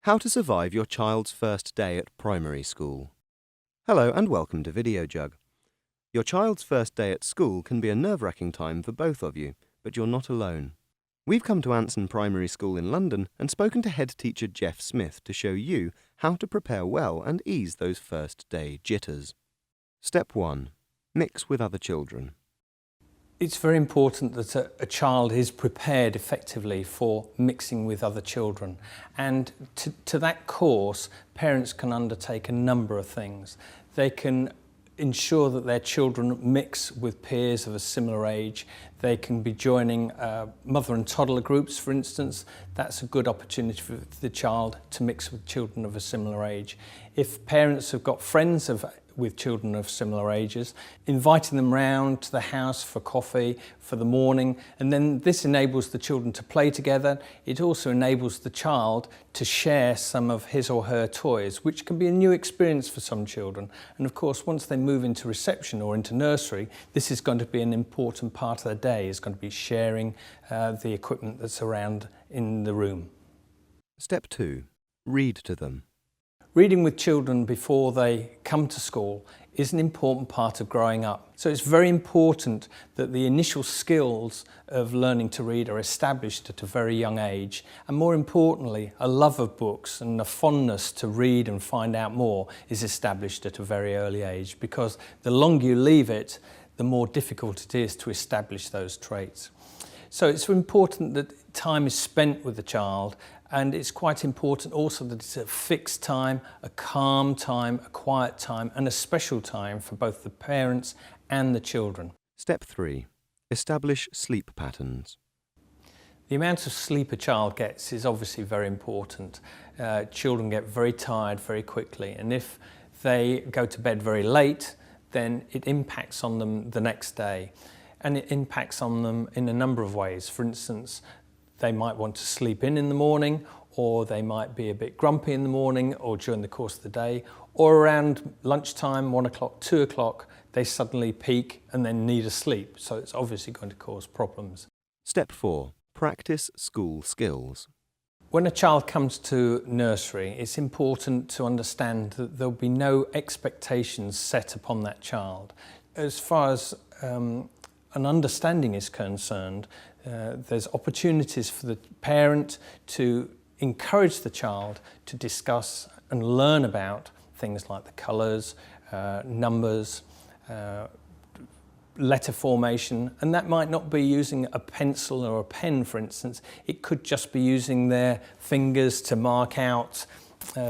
How to survive your child's first day at primary school. Hello and welcome to Videojug. Your child's first day at school can be a nerve-wracking time for both of you, but you're not alone. We've come to Anson Primary School in London and spoken to head teacher Jeff Smith to show you how to prepare well and ease those first day jitters. Step 1. Mix with other children. It's very important that a child is prepared effectively for mixing with other children, and to that course parents can undertake a number of things. They can ensure that their children mix with peers of a similar age. They can be joining mother and toddler groups, for instance. That's a good opportunity for the child to mix with children of a similar age. If parents have got friends with children of similar ages, inviting them round to the house for coffee for the morning, and then this enables the children to play together. It also enables the child to share some of his or her toys, which can be a new experience for some children. And of course, once they move into reception or into nursery, this is going to be an important part of their day, is going to be sharing the equipment that's around in the room. Step 2. Read to them. Reading with children before they come to school is an important part of growing up. So it's very important that the initial skills of learning to read are established at a very young age. And more importantly, a love of books and a fondness to read and find out more is established at a very early age, because the longer you leave it, the more difficult it is to establish those traits. So it's important that time is spent with the child, and it's quite important also that it's a fixed time, a calm time, a quiet time, and a special time for both the parents and the children. Step 3. Establish sleep patterns. The amount of sleep a child gets is obviously very important. Children get very tired very quickly, and if they go to bed very late, then it impacts on them the next day. And it impacts on them in a number of ways. For instance, they might want to sleep in the morning, or they might be a bit grumpy in the morning or during the course of the day, or around lunchtime, 1 o'clock, 2 o'clock, they suddenly peak and then need a sleep. So it's obviously going to cause problems. Step 4. Practice school skills. When a child comes to nursery, it's important to understand that there'll be no expectations set upon that child. As far as an understanding is concerned, there's opportunities for the parent to encourage the child to discuss and learn about things like the colours, numbers, letter formation, and that might not be using a pencil or a pen, for instance. It could just be using their fingers to mark out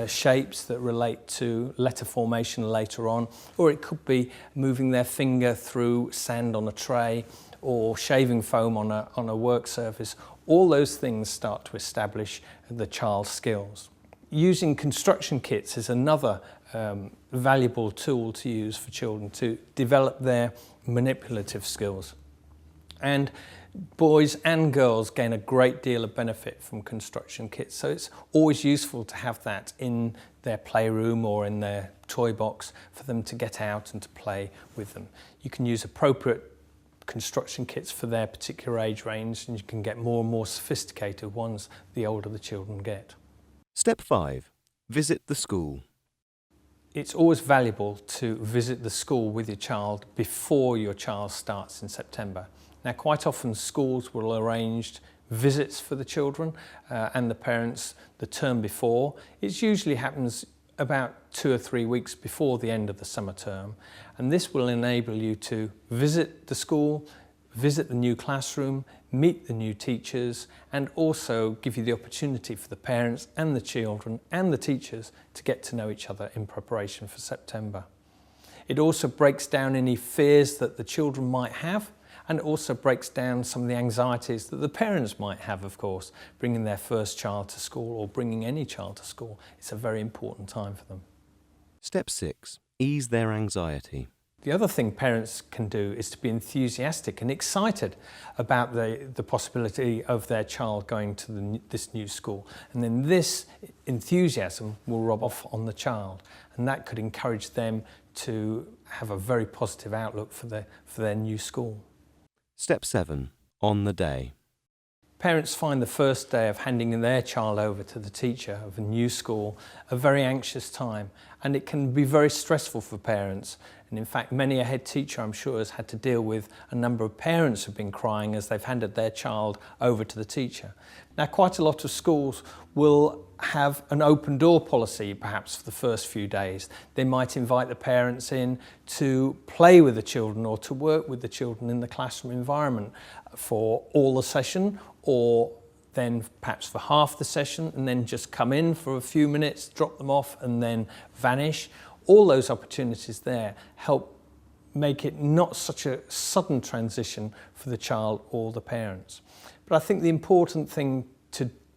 shapes that relate to letter formation later on, or it could be moving their finger through sand on a tray or shaving foam on a work surface. All those things start to establish the child's skills. Using construction kits is another valuable tool to use for children to develop their manipulative skills. And boys and girls gain a great deal of benefit from construction kits, so it's always useful to have that in their playroom or in their toy box for them to get out and to play with them. You can use appropriate construction kits for their particular age range, and you can get more and more sophisticated ones the older the children get. Step 5. Visit the school. It's always valuable to visit the school with your child before your child starts in September. Now, quite often schools will arrange visits for the children and the parents the term before. It usually happens about 2 or 3 weeks before the end of the summer term, and this will enable you to visit the school, visit the new classroom, meet the new teachers, and also give you the opportunity for the parents and the children and the teachers to get to know each other in preparation for September. It also breaks down any fears that the children might have, and it also breaks down some of the anxieties that the parents might have, of course, bringing their first child to school or bringing any child to school. It's a very important time for them. Step 6. Ease their anxiety. The other thing parents can do is to be enthusiastic and excited about the possibility of their child going to this new school. And then this enthusiasm will rub off on the child, and that could encourage them to have a very positive outlook for their new school. Step 7. On the day. Parents find the first day of handing their child over to the teacher of a new school a very anxious time, and it can be very stressful for parents. And in fact, many a head teacher, I'm sure, has had to deal with a number of parents who've been crying as they've handed their child over to the teacher. Now, quite a lot of schools will have an open door policy, perhaps for the first few days. They might invite the parents in to play with the children or to work with the children in the classroom environment for all the session, or then perhaps for half the session, and then just come in for a few minutes, drop them off, and then vanish. All those opportunities there help make it not such a sudden transition for the child or the parents. But I think the important thing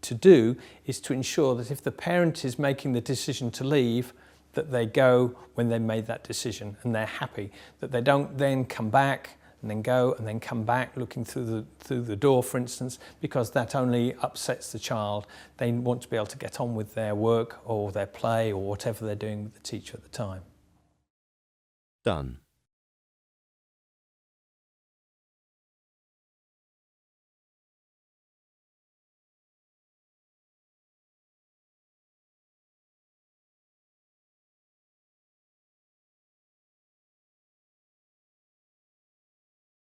to do is to ensure that if the parent is making the decision to leave, that they go when they made that decision and they're happy, that they don't then come back and then go and then come back looking through the door, for instance, because that only upsets the child. They want to be able to get on with their work or their play or whatever they're doing with the teacher at the time. Done.